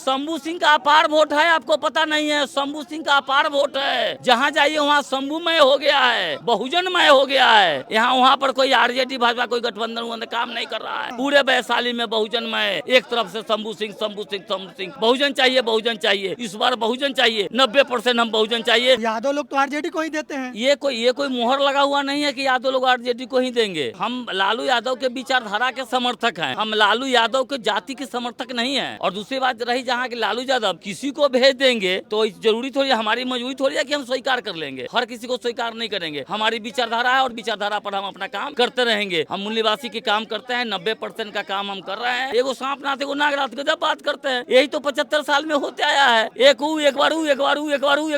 शंभू सिंह का अपार वोट है, आपको पता नहीं है। शंभू सिंह का अपार वोट है, जहाँ जाइए वहाँ शंभूमय हो गया है, बहुजनमय हो गया है। यहाँ वहाँ पर कोई आरजेडी भाजपा कोई गठबंधन काम नहीं कर रहा है। पूरे वैशाली में बहुजनमय, एक तरफ से शंभू सिंह शंभू सिंह शंभू सिंह। बहुजन चाहिए, बहुजन चाहिए, इस बार बहुजन चाहिए। 90% हम बहुजन चाहिए। यादव लोग तो आरजेडी को ही देते हैं। ये कोई मुहर लगा हुआ नहीं है कि यादव लोग आरजेडी को ही देंगे। हम लालू यादव के विचारधारा के समर्थक हैं। हम लालू यादव के जाति के समर्थक नहीं है। और दूसरी बात रही जहाँ के लालू यादव किसी को भेज देंगे तो जरूरी थोड़ी, हमारी मजबूरी थोड़ी है कि हम स्वीकार कर लेंगे। हर किसी को स्वीकार नहीं करेंगे। हमारी विचारधारा है और विचारधारा पर हम अपना काम करते रहेंगे। हम मूल्यवासी के काम करते हैं, 90% का काम हम कर रहे हैं। एगो सांप नाथ एगो नागरात गजब बात करते हैं। यही तो 75 साल में होते आया है। एक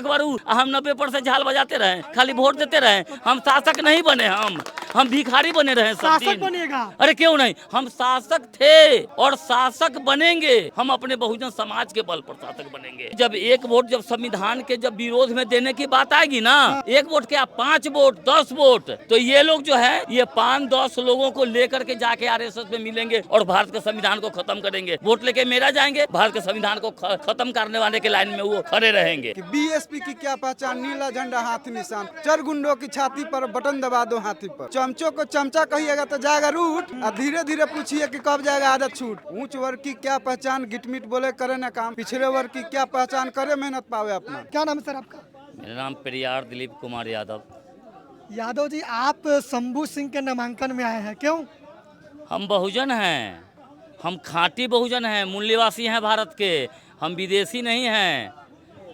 बार हम 90% झाल बजाते रहे, खाली वोट देते रहे। हम शासक नहीं बने, हम भिखारी बने रहे। शासक बनेगा? अरे क्यों नहीं, हम शासक थे और शासक बनेंगे। हम अपने बहुजन समाज के बल पर शासक बनेंगे। जब एक वोट जब संविधान के जब विरोध में देने की बात आएगी ना, एक वोट क्या 5 वोट 10 वोट, तो ये लोग जो है ये 5-10 लोगों को लेकर के जाके आरएसएस में मिलेंगे और भारत के संविधान को खत्म करेंगे। वोट लेके मेरा जाएंगे, भारत के संविधान को खत्म करने वाले के लाइन में वो खड़े रहेंगे। बीएसपी की क्या पहचान, नीला झंडा हाथी निशान, चरगुंडों की छाती पर बटन दबा दो हाथी पर। चमचों को चमचा कहिएगा तो जाएगा रूट, और धीरे धीरे पूछिए कि कब जाएगा आदत छूट। ऊंच वर्ग की क्या पहचान, गिटमिट बोले करे न काम, पिछड़े वर्ग की क्या पहचान, करे मेहनत पावे अपना। क्या नाम है सर आपका? मेरा नाम पेरियार दिलीप कुमार यादव। यादव जी, आप शंभू सिंह के नामांकन में आए हैं, क्यों? हम बहुजन हैं, हम खाँटी बहुजन हैं, मूल्यवासी हैं भारत के। हम विदेशी नहीं हैं।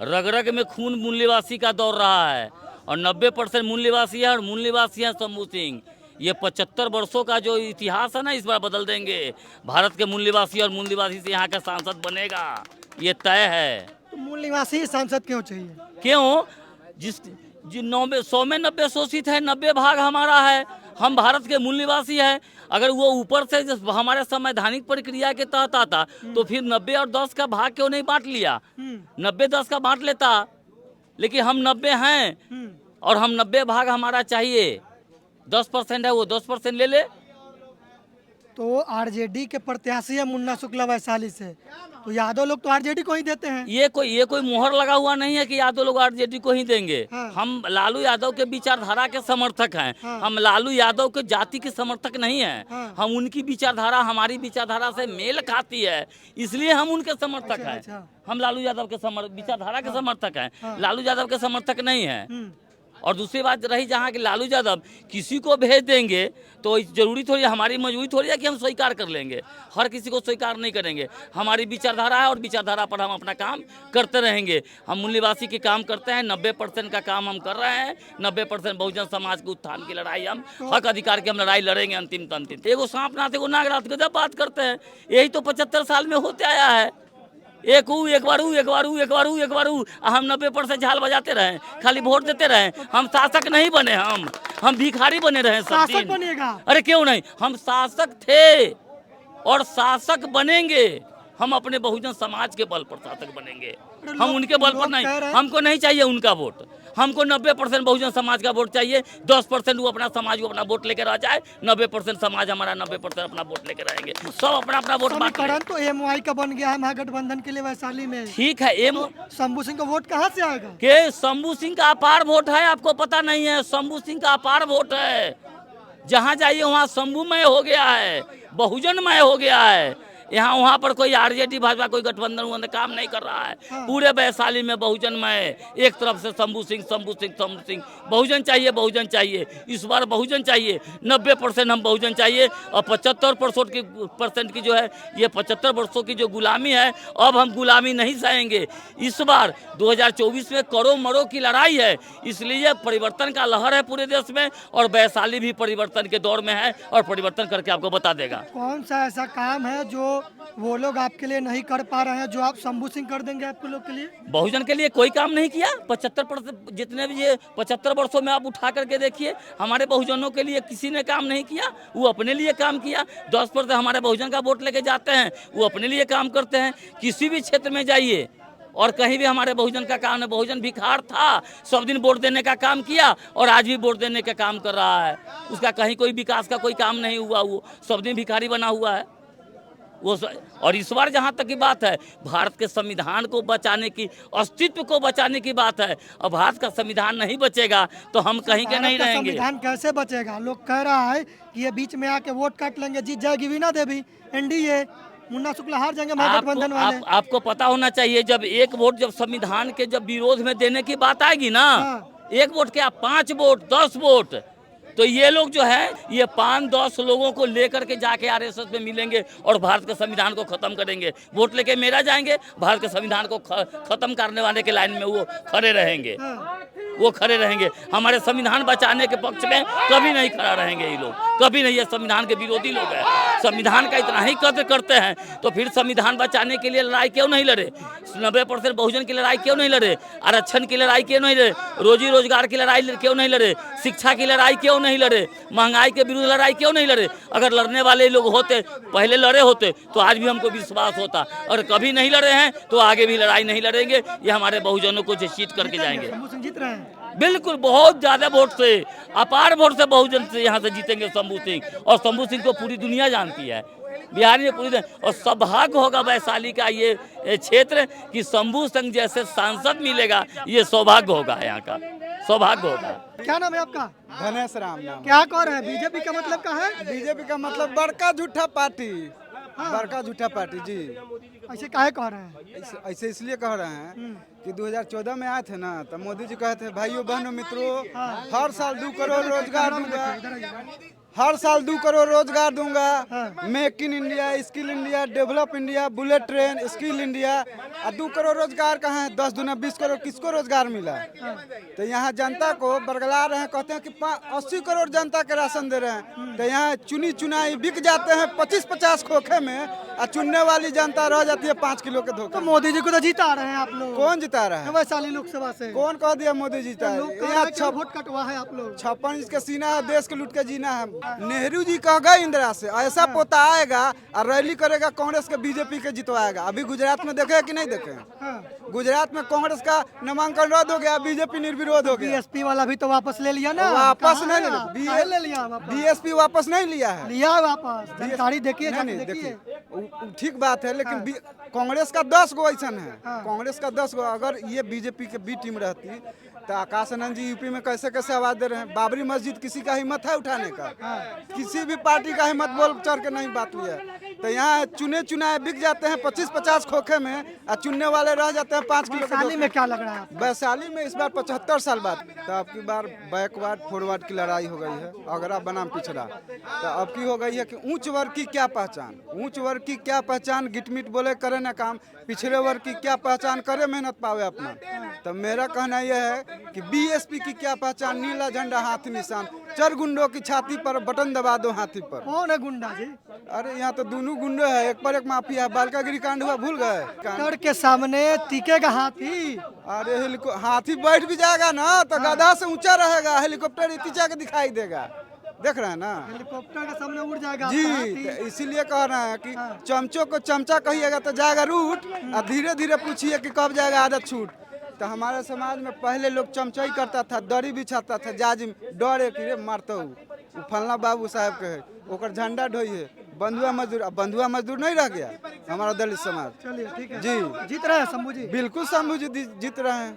रग रग में खून मूल्यवासी का दौड़ रहा है और 90% मूल्यवासी है और मूल्यवासी है शंभू सिंह। ये 75 वर्षों का जो इतिहास है ना, इस बार बदल देंगे। भारत के मूल्यवासी और मूल्यवासी से यहाँ का सांसद बनेगा, ये तय है। तो मूल निवासी सांसद क्यों चाहिए? क्यों? जिन 100 में 90 शोषित है, 90 भाग हमारा है। हम भारत के मूल निवासी हैं। अगर वो ऊपर से हमारे संवैधानिक प्रक्रिया के तहत आता तो फिर 90 और 10 का भाग क्यों नहीं बांट लिया? 90-10 का बांट लेता। लेकिन हम 90 हैं और हम 90 भाग हमारा चाहिए। 10% है, वो 10% ले ले। तो आरजेडी के प्रत्याशी है मुन्ना शुक्ला वैशाली से, तो यादव लोग तो आरजेडी को ही देते हैं। ये कोई मुहर लगा हुआ नहीं है कि यादव लोग आरजेडी को ही देंगे। हम लालू यादव के विचारधारा के समर्थक हैं। हम लालू यादव के जाति के समर्थक नहीं हैं। हम उनकी विचारधारा हमारी विचारधारा से मेल खाती है, इसलिए हम उनके समर्थक हैं। हम लालू यादव के विचारधारा के समर्थक हैं, लालू यादव के समर्थक नहीं हैं। और दूसरी बात रही जहाँ के लालू यादव किसी को भेज देंगे तो जरूरी थोड़ी, हमारी मजबूरी थोड़ी है कि हम स्वीकार कर लेंगे। हर किसी को स्वीकार नहीं करेंगे। हमारी विचारधारा है और विचारधारा पर हम अपना काम करते रहेंगे। हम मूल्यवासी के काम करते हैं, 90% का काम हम कर रहे हैं। 90% बहुजन समाज के उत्थान की लड़ाई, हम हक अधिकार की हम लड़ाई लड़ेंगे अंतिम। एगो सांप नाथ एगो नागरात गजब बात करते हैं। यही तो 75 साल में होते आया है। एक बार हम 90% झाल बजाते रहे, खाली वोट देते रहे। हम शासक नहीं बने, हम भिखारी बने रहे। शासक बनेगा? अरे क्यों नहीं, हम शासक थे और शासक बनेंगे। हम अपने बहुजन समाज के बल पर शासक बनेंगे। हम उनके बल पर नहीं। हमको नहीं चाहिए उनका वोट। हमको 90% बहुजन समाज का वोट चाहिए। 10% वो अपना समाज को अपना वोट लेकर आ जाए। 90% समाज हमारा 90% अपना वोट लेकर आएंगे। सब अपना वोट समीकरण तो एमवाई का बन गया है महागठबंधन के लिए वैशाली में। ठीक है, शंभू सिंह का वोट कहाँ से आएगा? के शंभू सिंह का अपार वोट है, आपको पता नहीं है। शंभू सिंह का अपार वोट है, जहाँ जाइए वहाँ शंभूमय हो गया है, बहुजनमय हो गया है। यहाँ वहाँ पर कोई आरजेडी भाजपा कोई गठबंधन काम नहीं कर रहा है। पूरे वैशाली में बहुजनमय, एक तरफ से शंभू सिंह शंभू सिंह शंभू सिंह। बहुजन चाहिए, बहुजन चाहिए, इस बार बहुजन चाहिए। 90% हम बहुजन चाहिए और 75% की जो है ये 75 वर्षों की जो गुलामी है, अब हम गुलामी नहीं सहेंगे। इस बार 2024 में करो मरो की लड़ाई है, इसलिए परिवर्तन का लहर है पूरे देश में और वैशाली भी परिवर्तन के दौर में है और परिवर्तन करके आपको बता देगा। कौन सा ऐसा काम है जो वो लोग आपके लिए नहीं कर पा रहे हैं, जो आप शंभू सिंह कर देंगे आपके लोग के लिए? बहुजन के लिए कोई काम नहीं किया। 75% जितने भी ये 75 वर्षों में आप उठा करके देखिए, हमारे बहुजनों के लिए किसी ने काम नहीं किया। वो अपने लिए काम किया। 10% हमारे बहुजन का वोट लेके जाते हैं, वो अपने लिए काम करते हैं। किसी भी क्षेत्र में जाइए और कहीं भी हमारे बहुजन का काम है। बहुजन भिखार था, सब दिन वोट देने का काम किया और आज भी वोट देने का काम कर रहा है। उसका कहीं कोई विकास का कोई काम नहीं हुआ, वो सब दिन भिखारी बना हुआ है। और इस बार जहाँ तक की बात है, भारत के संविधान को बचाने की, अस्तित्व को बचाने की बात है, और भारत का संविधान नहीं बचेगा तो हम कहीं के नहीं भारत का रहेंगे। संविधान कैसे बचेगा? लोग कह रहा है कि ये बीच में आके वोट काट लेंगे, जीत जाएगी वीणा देवी, एनडीए, मुन्ना शुक्ला हार जाएंगे महागठबंधन वाले। आपको पता होना चाहिए, जब एक वोट जब संविधान के जब विरोध में देने की बात आएगी ना, एक वोट क्या 5 वोट 10 वोट, तो ये लोग जो है ये 5-10 लोगों को लेकर के जाके आरएसएस में मिलेंगे और भारत के संविधान को खत्म करेंगे। वोट लेके मेरा जाएंगे, भारत के संविधान को खत्म करने वाले के लाइन में वो खड़े रहेंगे, वो खड़े रहेंगे। हमारे संविधान बचाने के पक्ष में कभी नहीं खड़ा रहेंगे ये लोग, कभी नहीं। ये संविधान के विरोधी लोग हैं, संविधान का इतना ही कद्र करते हैं तो फिर संविधान बचाने के लिए लड़ाई क्यों नहीं लड़े? 90% बहुजन की लड़ाई क्यों नहीं लड़े? आरक्षण की लड़ाई क्यों नहीं लड़े? रोजी रोजगार की लड़ाई क्यों नहीं लड़े? शिक्षा की लड़ाई क्यों नहीं लड़े? महंगाई के विरुद्ध लड़ाई क्यों नहीं लड़े? अगर लड़ने वाले लोग होते, पहले लड़े होते तो आज भी हमको विश्वास होता, और कभी नहीं लड़े हैं तो आगे भी लड़ाई नहीं लड़ेंगे। ये हमारे बहुजनों को जीत करके जाएंगे। शंभू सिंह जीत रहे हैं। बिल्कुल, बहुत ज्यादा वोट से, अपार वोट से बहुजन से यहाँ से जीतेंगे शंभू सिंह, और शंभू सिंह को पूरी दुनिया जानती है, बिहार में पूरी दुनिया। और सौभाग्य होगा वैशाली का ये क्षेत्र कि शंभू सिंह जैसे सांसद मिलेगा, ये सौभाग्य होगा, यहाँ का सौभाग्य होगा। क्या नाम है आपका? धनेश राम नाम। क्या कह रहे हैं? बीजेपी का मतलब क्या है? बीजेपी का मतलब बड़का झूठा पार्टी, बड़का झूठा पार्टी जी। ऐसे काहे कह रहे हैं? ऐसे इसलिए कह रहे हैं कि 2014 में आए थे ना, तो मोदी जी कहे थे भाइयों बहनों मित्रों, हर साल 2 करोड़ रोजगार दूंगा, हर साल 2 करोड़ रोजगार दूंगा, make in India, skill India, develop India, bullet train, skill India. और 2 करोड़ रोजगार कहाँ है? 10 दूना 20 करोड़ किसको रोजगार मिला? तो यहाँ जनता को बरगला रहे हैं, कहते हैं कि 80 करोड़ जनता के राशन दे रहे हैं। तो यहाँ चुनी चुनाई बिक जाते हैं 25-50 खोखे में, और चुनने वाली जनता रह जाती है 5 किलो के धोखे। तो मोदी जी को तो जीता रहे हैं आप लोग। कौन जिता रहा है? वैशाली लोकसभा से कौन कह दिया मोदी जीता है? यहाँ वोट कटवा है आप लोग। 56 इंच का सीना है, देश के लूट के जीना है। नेहरू जी कह गए इंदिरा से, ऐसा पोता आएगा और रैली करेगा, कांग्रेस के बीजेपी के जितवाएगा। अभी गुजरात में देखे कि नहीं देखे? गुजरात में कांग्रेस का नामांकन रद्द हो गया, बीजेपी निर्विरोध हो गया। बीएसपी वाला भी तो वापस ले लिया ना। वापस नहीं ले लिया? बीएसपी वापस नहीं लिया है, लिया वापस। जानकारी देखिए, नहीं देखिए, ठीक बात है, लेकिन कांग्रेस का 10 गो ऐसा है, कांग्रेस का 10 गो। अगर ये बीजेपी के बी टीम रहती तो आकाश आनंद जी यूपी में कैसे कैसे आवाज दे रहे हैं। बाबरी मस्जिद किसी का हिम्मत है उठाने का? किसी भी पार्टी का हिम्मत बोल चढ़ के नहीं बात लिया। तो यहाँ चुने चुनाए बिक जाते हैं 25-50 खोखे में, और चुनने वाले रह जाते हैं 5 किलो। वैशाली में क्या लग रहा है? वैशाली में इस बार 75 साल बाद, तो अब की बार बैकवर्ड फॉरवर्ड की लड़ाई हो गई है, अगरा बनाम पिछड़ा। तो अब की हो गई है कि ऊंच वर्ग की क्या पहचान, ऊंच वर्ग की क्या पहचान, गिटमिट बोले करे ना काम, पिछड़े वर्ग की क्या पहचान, करे मेहनत पावे अपना। तो मेरा कहना यह है कि बीएसपी की क्या पहचान, नीला झंडा हाथी निशान, चर गुंडों की छाती पर बटन दबा दो हाथी पर। कौन है गुंडा जी? अरे यहाँ तो दोनों गुंडे हैं, एक पर एक माफिया है। बालकागिरी कांड हुआ, भूल गए? डर के सामने टीकेगा हाथी। अरे हाथी बैठ भी जाएगा ना तो गधा से ऊंचा रहेगा, हेलीकॉप्टर इतना के दिखाई देगा। देख रहे हैं ना, हेलीकॉप्टर के सामने उड़ जाएगा जी। तो इसीलिए कह रहे हैं कि चमचों को चमचा कहिएगा तो जाएगा रूट, और धीरे धीरे पूछिए कि कब जाएगा आदत छूट। तो हमारे समाज में पहले लोग चमचाई करता था, दरी बिछाता था, जाजिम डरे कि रे मारता हूँ, वो फलना बाबू साहब के है, ओकर झंडा ढोइए, बंधुआ मजदूर। अब बंधुआ मजदूर नहीं रह गया हमारा दलित समाज। चलिए ठीक है जी, जीत रहे हैं शंभू जी। बिल्कुल शंभू जी जीत रहे हैं।